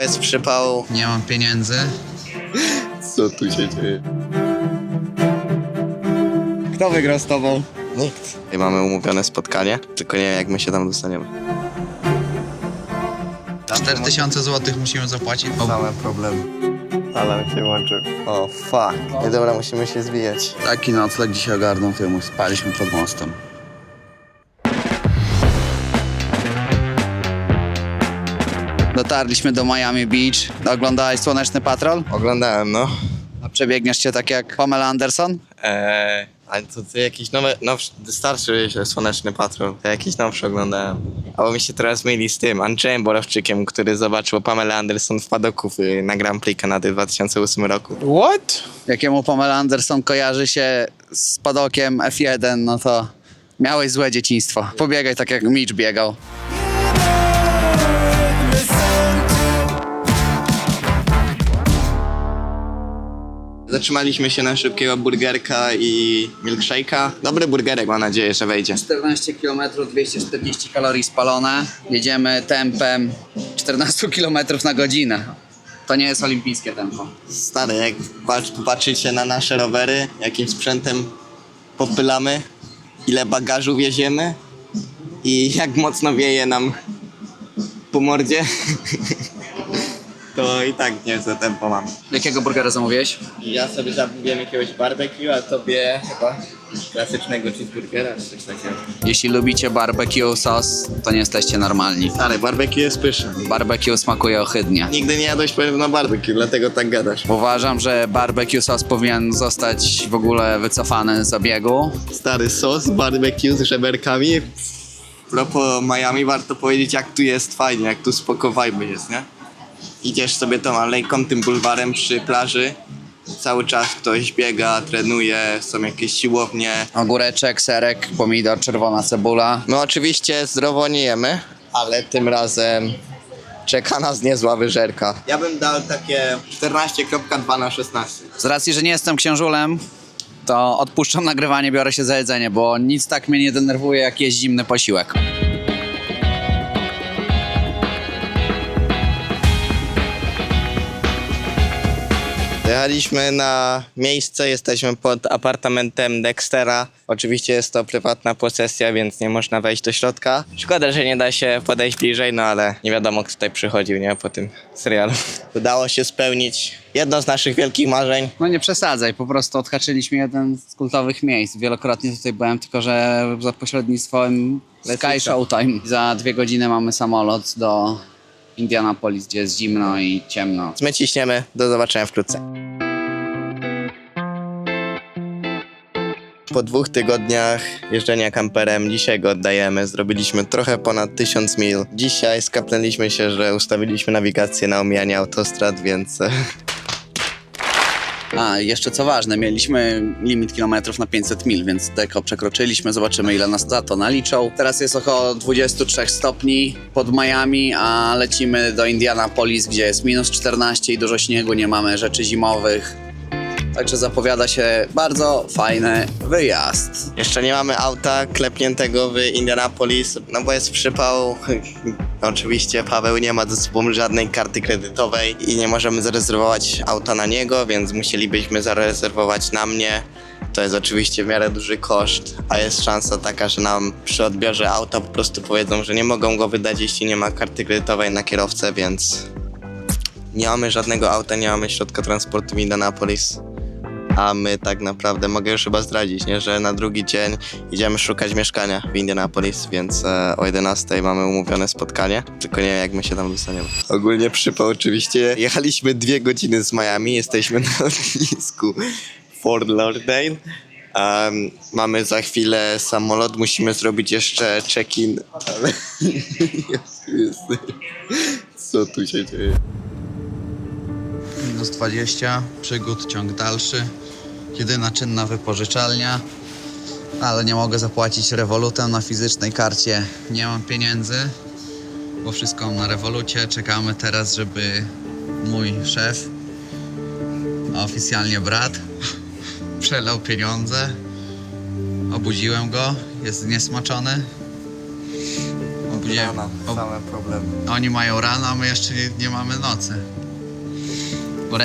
Jest przypał. Nie mam pieniędzy. Co tu się dzieje? Kto wygrał z tobą? Nikt. I mamy umówione spotkanie, tylko nie wiem jak my się tam dostaniemy. 4000 zł musimy zapłacić. Same problemy. Alarm się łączył. O fuck. Nie, dobra, musimy się zwijać. Taki nocleg dzisiaj ogarnął filmu. Spaliśmy pod mostem. Dotarliśmy do Miami Beach. Oglądałeś Słoneczny Patrol? Oglądałem, no. A przebiegniesz cię tak jak Pamela Anderson? Ale to jakiś nowszy, wystarczy Słoneczny Patrol. To jakiś nowszy oglądałem. Albo mi się teraz myli z tym Andrzejem Borowczykiem, który zobaczył Pamela Anderson w padoku na Grand Prix Kanady w 2008 roku. What? Jakiemu Pamela Anderson kojarzy się z padokiem F1, no to miałeś złe dzieciństwo. Pobiegaj tak jak Mitch biegał. Zatrzymaliśmy się na szybkiego burgerka i milkshake'a. Dobry burgerek, mam nadzieję, że wejdzie. 14 km, 240 kalorii spalone. Jedziemy tempem 14 km na godzinę. To nie jest olimpijskie tempo. Stary, jak patrzycie na nasze rowery, jakim sprzętem popylamy, ile bagażu wieziemy i jak mocno wieje nam po mordzie, to i tak nie za tempo mam. Jakiego burgera zamówiłeś? Ja sobie zamówiłem jakiegoś barbecue, a tobie chyba klasycznego cheeseburgera czy coś takiego. Jeśli lubicie barbecue sos, to nie jesteście normalni. Stary, barbecue jest pyszne. Barbecue smakuje ohydnie. Nigdy nie jadłeś pewno barbecue, dlatego tak gadasz. Uważam, że barbecue sos powinien zostać w ogóle wycofany z obiegu. Stary sos barbecue z żeberkami. A propos Miami, warto powiedzieć jak tu jest fajnie, jak tu spoko vibe jest, nie? Idziesz sobie tą alejką, tym bulwarem przy plaży. Cały czas ktoś biega, trenuje, są jakieś siłownie. Ogóreczek, serek, pomidor, czerwona cebula. My oczywiście zdrowo nie jemy, ale tym razem czeka nas niezła wyżerka. Ja bym dał takie 14,2 na 16. Z racji, że nie jestem księżulem, to odpuszczam nagrywanie, biorę się za jedzenie, bo nic tak mnie nie denerwuje, jak jest zimny posiłek. Jechaliśmy na miejsce, jesteśmy pod apartamentem Dextera. Oczywiście jest to prywatna posesja, więc nie można wejść do środka. Szkoda, że nie da się podejść bliżej, no ale nie wiadomo kto tutaj przychodził, nie? Po tym serialu. Udało się spełnić jedno z naszych wielkich marzeń. No nie przesadzaj, po prostu odhaczyliśmy jeden z kultowych miejsc. Wielokrotnie tutaj byłem, tylko że za pośrednictwem Sky Showtime. Za 2 godziny mamy samolot do Indianapolis, gdzie jest zimno i ciemno. My ciśniemy, do zobaczenia wkrótce. Po 2 tygodniach jeżdżenia kamperem dzisiaj go oddajemy. Zrobiliśmy trochę ponad 1000 mil. Dzisiaj skapnęliśmy się, że ustawiliśmy nawigację na omijanie autostrad, więc... A, jeszcze co ważne, mieliśmy limit kilometrów na 500 mil, więc tylko przekroczyliśmy, zobaczymy ile nas za to naliczą. Teraz jest około 23 stopni pod Miami, a lecimy do Indianapolis, gdzie jest minus 14 i dużo śniegu, nie mamy rzeczy zimowych. Także zapowiada się bardzo fajny wyjazd. Jeszcze nie mamy auta klepniętego w Indianapolis, no bo jest przypał. Oczywiście Paweł nie ma ze sobą żadnej karty kredytowej i nie możemy zarezerwować auta na niego, więc musielibyśmy zarezerwować na mnie. To jest oczywiście w miarę duży koszt, a jest szansa taka, że nam przy odbiorze auta po prostu powiedzą, że nie mogą go wydać, jeśli nie ma karty kredytowej na kierowcę, więc nie mamy żadnego auta, nie mamy środka transportu w Indianapolis. A my tak naprawdę, mogę już chyba zdradzić, nie, że na drugi dzień idziemy szukać mieszkania w Indianapolis, więc o 11 mamy umówione spotkanie, tylko nie wiem jak my się tam dostaniemy. Ogólnie przypał oczywiście. Jechaliśmy 2 godziny z Miami, jesteśmy na lotnisku Fort Lauderdale. Mamy za chwilę samolot, musimy zrobić jeszcze check-in, ale co tu się dzieje? Minus 20, przygód, ciąg dalszy. Jedyna czynna wypożyczalnia, ale nie mogę zapłacić rewolutem na fizycznej karcie. Nie mam pieniędzy, bo wszystko mam na rewolucie. Czekamy teraz, żeby mój szef, a oficjalnie brat, przelał pieniądze. Obudziłem go, jest zniesmaczony. Nie, Rana, same problemy. oni mają rano, a my jeszcze nie mamy nocy. Bo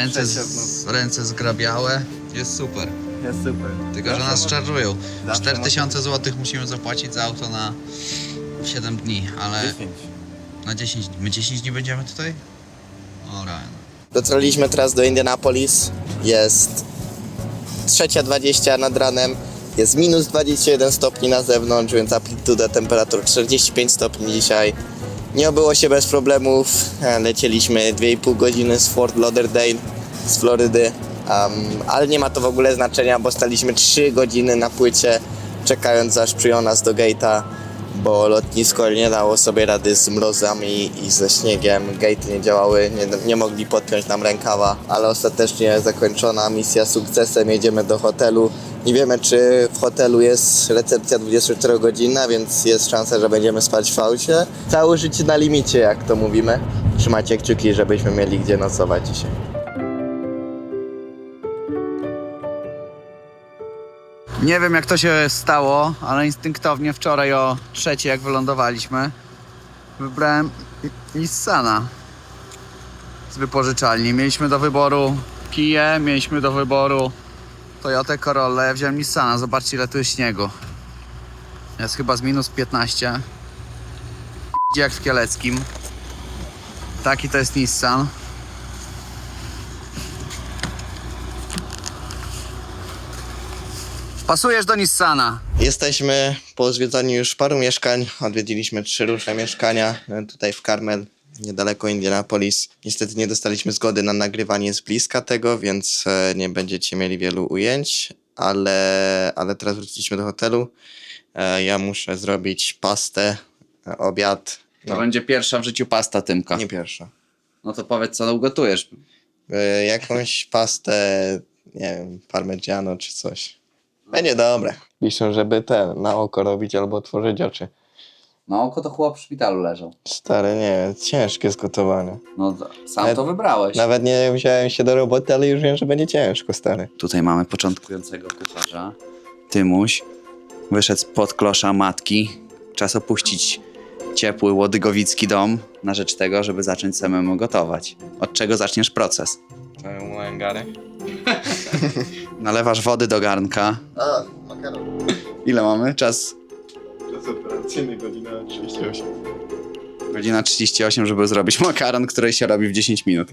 ręce zgrabiałe. Jest super. Jest super. Tylko, że nas charge'ują. Zawsze 4000 zł musimy zapłacić za auto na 7 dni, ale 10. na 10 dni. My 10 dni będziemy tutaj? O rano. Dotarliśmy teraz do Indianapolis. Jest 3:20 nad ranem. Jest minus 21 stopni na zewnątrz, więc amplituda temperatur 45 stopni dzisiaj. Nie obyło się bez problemów. Lecieliśmy 2,5 godziny z Fort Lauderdale, z Florydy. Ale nie ma to w ogóle znaczenia, bo staliśmy 3 godziny na płycie, czekając aż przyjął nas do gate'a, bo lotnisko nie dało sobie rady z mrozami i ze śniegiem. Gate'y nie działały, nie mogli podpiąć nam rękawa, ale ostatecznie zakończona misja sukcesem. Jedziemy do hotelu. Nie wiemy, czy w hotelu jest recepcja 24-godzinna, więc jest szansa, że będziemy spać w aucie. Całe życie na limicie, jak to mówimy. Trzymajcie kciuki, żebyśmy mieli gdzie nocować dzisiaj. Nie wiem, jak to się stało, ale instynktownie wczoraj o 3:00, jak wylądowaliśmy, wybrałem Nissana z wypożyczalni. Mieliśmy do wyboru Kiję, mieliśmy do wyboru Toyotę Corollę. Ja wziąłem Nissana. Zobaczcie, ile tu jest śniegu. Jest chyba z minus 15. Jak w Kieleckim. Taki to jest Nissan. Pasujesz do Nissana. Jesteśmy po zwiedzaniu już paru mieszkań. Odwiedziliśmy 3 różne mieszkania tutaj w Carmel, niedaleko Indianapolis. Niestety nie dostaliśmy zgody na nagrywanie z bliska tego, więc nie będziecie mieli wielu ujęć, ale teraz wróciliśmy do hotelu. Ja muszę zrobić pastę, obiad. To będzie pierwsza w życiu pasta Tymka. Nie pierwsza. No to powiedz, co ugotujesz. Jakąś pastę, nie wiem, parmigiano czy coś. Będzie dobre. Piszą, żeby na oko robić albo otworzyć oczy. No oko to chłop w szpitalu leżał. Stary, nie wiem, ciężkie jest gotowanie. No sam to wybrałeś. Nawet nie wziąłem się do roboty, ale już wiem, że będzie ciężko, stary. Tutaj mamy początkującego kucharza. Tymuś wyszedł spod klosza matki. Czas opuścić ciepły, łodygowicki dom na rzecz tego, żeby zacząć samemu gotować. Od czego zaczniesz proces? To moje gary. Nalewasz wody do garnka. A, makaron. Ile mamy? Czas? Czas operacyjny, godzina 38. Godzina 38, żeby zrobić makaron, który się robi w 10 minut.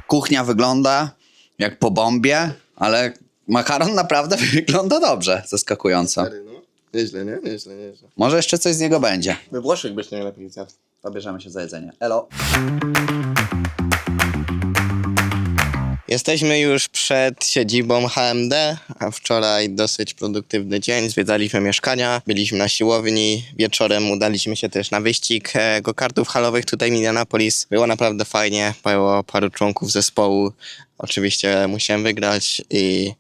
Kuchnia wygląda jak po bombie, ale makaron naprawdę wygląda dobrze, zaskakująco. Stary, no. Nieźle, nie? Nieźle. Może jeszcze coś z niego będzie. We Włoszech byś nie lepiej zjadł. Pobierzemy się za jedzenie. Elo. Jesteśmy już przed siedzibą HMD, a wczoraj dosyć produktywny dzień. Zwiedzaliśmy mieszkania, byliśmy na siłowni. Wieczorem udaliśmy się też na wyścig go-kartów halowych tutaj w Indianapolis. Było naprawdę fajnie, było paru członków zespołu. Oczywiście musiałem wygrać i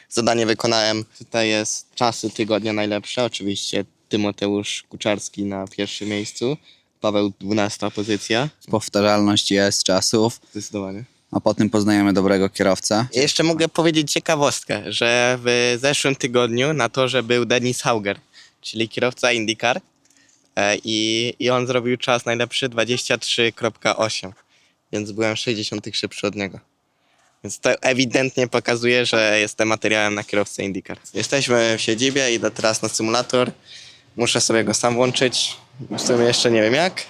zadanie wykonałem. Tutaj jest czasy tygodnia najlepsze. Oczywiście Tymoteusz Kuczarski na pierwszym miejscu. Paweł 12 pozycja. Powtarzalność jest czasów, Zdecydowanie. a potem poznajemy dobrego kierowcę. Jeszcze mogę powiedzieć ciekawostkę, że w zeszłym tygodniu na torze był Dennis Hauger, czyli kierowca IndyCar i on zrobił czas najlepszy 23,8, więc byłem 60 szybszy od niego. Więc to ewidentnie pokazuje, że jestem materiałem na kierowcę IndyCar. Jesteśmy w siedzibie, idę teraz na symulator, muszę sobie go sam włączyć, w sumie jeszcze nie wiem jak,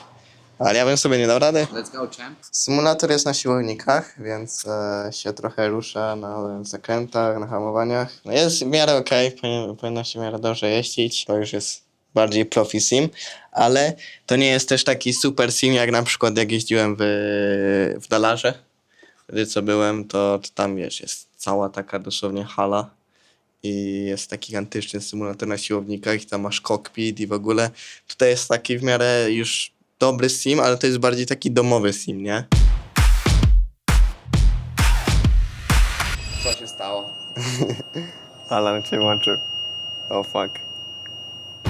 ale ja bym sobie nie dał rady. Let's go, champ. Symulator jest na siłownikach, więc się trochę rusza na zakrętach, na hamowaniach. No jest w miarę okej, powinno się w miarę dobrze jeździć. To już jest bardziej profi sim, ale to nie jest też taki super sim, jak na przykład jak jeździłem w Dallarze. Wtedy co byłem, to tam wiesz, jest cała taka dosłownie hala i jest taki gigantyczny symulator na siłownikach i tam masz cockpit i w ogóle. Tutaj jest taki w miarę już dobry sim, ale to jest bardziej taki domowy sim, nie? Co się stało? Alarm się włączył. O fuck.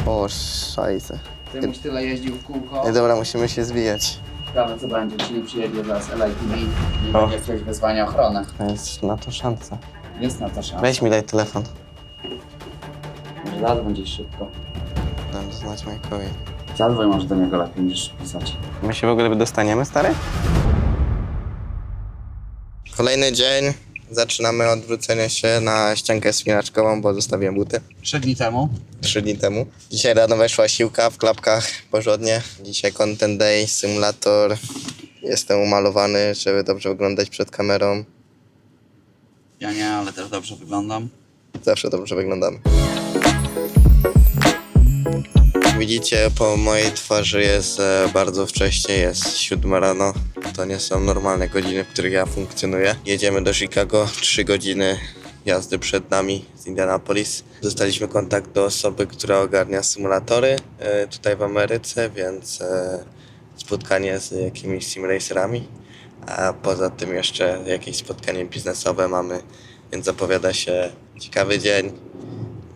O, szajse. Tymuś tyle jeździł w kółko. Ej, dobra, musimy się zwijać. Ciekawe co będzie, czyli przyjedzie zaraz LITV i O. będzie jakieś wezwanie ochrony. Jest na to szansa. Jest na to szansa. Weź mi daj telefon. Zadzwoń gdzieś szybko. Dam znać Majkowi. Zadzwoń może do niego lepiej niż pisać. My się w ogóle dostaniemy, stary? Kolejny dzień. Zaczynamy odwrócenie się na ściankę wspinaczkową, bo zostawiłem buty 3 dni temu. 3 dni temu. Dzisiaj rano weszła siłka w klapkach porządnie. Dzisiaj content day, symulator. Jestem umalowany, żeby dobrze wyglądać przed kamerą. Ja nie, ale też dobrze wyglądam. Zawsze dobrze wyglądamy. Widzicie, po mojej twarzy jest bardzo wcześnie, jest 7 rano. To nie są normalne godziny, w których ja funkcjonuję. Jedziemy do Chicago, 3 godziny jazdy przed nami z Indianapolis. Dostaliśmy kontakt do osoby, która ogarnia symulatory tutaj w Ameryce, więc spotkanie z jakimiś simracerami. A poza tym jeszcze jakieś spotkanie biznesowe mamy, więc zapowiada się ciekawy dzień.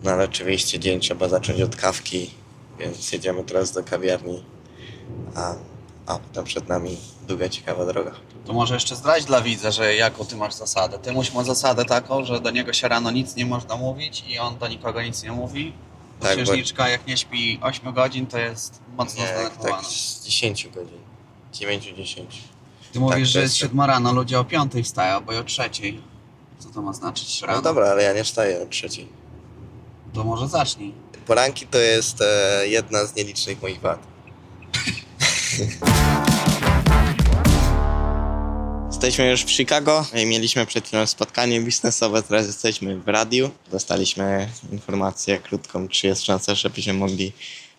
No ale oczywiście dzień trzeba zacząć od kawki, więc jedziemy teraz do kawiarni, a potem przed nami długa, ciekawa droga. To może jeszcze zdradź dla widza, że jaką ty masz zasadę. Ty ma zasadę taką, że do niego się rano nic nie można mówić i on do nikogo nic nie mówi. Bo Tak, bo- księżniczka jak nie śpi 8 godzin, to jest mocno Nie, zdenerwowana. tak z 10 godzin. 9-10. Ty mówisz, tak, to że jest jest- 7 rano, ludzie o 5 wstają, albo i o 3. Co to ma znaczyć rano? No dobra, ale ja nie wstaję o 3. To może zacznij. Poranki to jest jedna z nielicznych moich wad. Jesteśmy już w Chicago i mieliśmy przed chwilą spotkanie biznesowe, teraz jesteśmy w radiu. Dostaliśmy informację krótką, czy jest szansa, żebyśmy mogli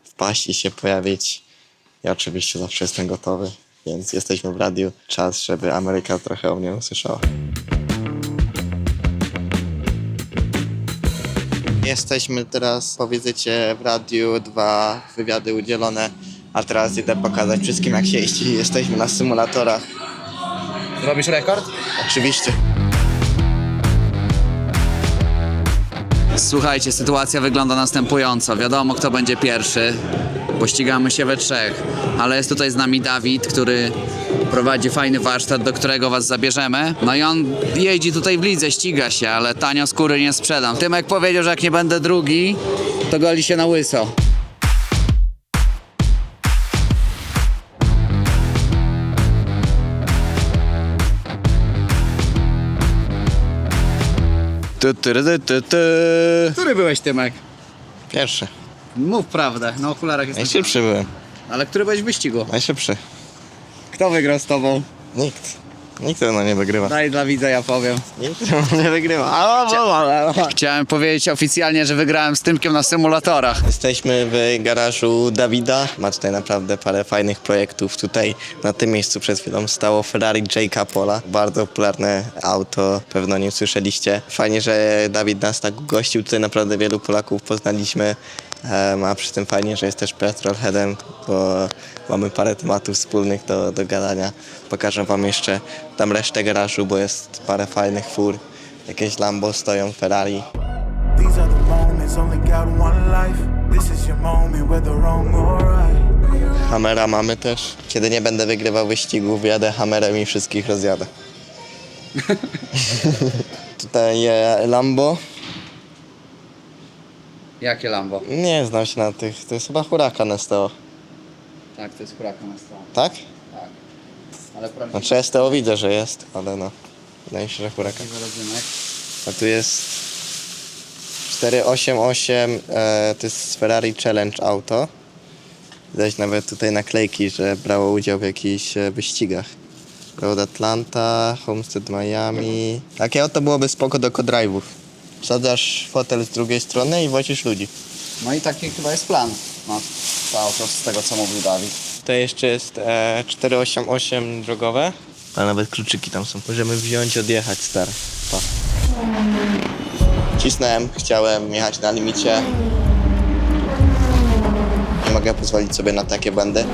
wpaść i się pojawić. Ja oczywiście zawsze jestem gotowy, więc jesteśmy w radiu. Czas, żeby Ameryka trochę o mnie usłyszała. Jesteśmy teraz po wizycie w radiu, 2 wywiady udzielone, a teraz idę pokazać wszystkim, jak się jeździ. Jesteśmy na symulatorach. Robisz rekord? Oczywiście. Słuchajcie, sytuacja wygląda następująco. Wiadomo, kto będzie pierwszy, bo ścigamy się we 3. Ale jest tutaj z nami Dawid, który prowadzi fajny warsztat, do którego was zabierzemy. No i on jeździ tutaj w lidze, ściga się, ale tanio skóry nie sprzedam. Tymek powiedział, że jak nie będę drugi, to goli się na łyso. Który byłeś, Tymek? Pierwszy. Mów prawdę, na okularach jesteś. Najszybszy byłem. Ale który byłeś w wyścigu? Najszybszy. Kto wygrał z tobą? Nikt. Nikt tego nie wygrywa. Daj dla widza, ja powiem. Nikt tego nie wygrywa. Chciałem powiedzieć oficjalnie, że wygrałem z Tymkiem na symulatorach. Jesteśmy w garażu Dawida. Ma tutaj naprawdę parę fajnych projektów. Tutaj na tym miejscu przed chwilą stało Ferrari Jake'a Pola. Bardzo popularne auto, pewno nie słyszeliście. Fajnie, że Dawid nas tak gościł. Tutaj naprawdę wielu Polaków poznaliśmy. A przy tym fajnie, że jest też petrolheadem, bo mamy parę tematów wspólnych do gadania. Pokażę wam jeszcze tam resztę garażu, bo jest parę fajnych fur. Jakieś Lambo stoją, Ferrari. These are the moments, only got one life. This is your moment, whether wrong or right. Hammera mamy też. Kiedy nie będę wygrywał wyścigów, jadę Hammerem i wszystkich rozjadę. Tutaj Lambo. Jakie Lambo? Nie znam się na tych. To jest chyba Huracan STO. Tak, to jest Huracan STO. Tak? Tak. Ale prawdziwy Znaczy STO widzę, że jest, ale no. Wydaje mi się, że Huracan. rodzynek. A tu jest 488, to jest Ferrari Challenge auto. Widać nawet tutaj naklejki, że brało udział w jakichś wyścigach. Road Atlanta, Homestead Miami. Takie auto byłoby spoko do co-drive'ów. Wsadzasz fotel z drugiej strony i wozisz ludzi. No i taki chyba jest plan. No, to auto z tego, co mówił Dawid. Tutaj jeszcze jest 488 drogowe. A nawet kluczyki tam są. Możemy wziąć i odjechać, stary. Pa. Cisnąłem, chciałem jechać na limicie. Nie mogę pozwolić sobie na takie błędy.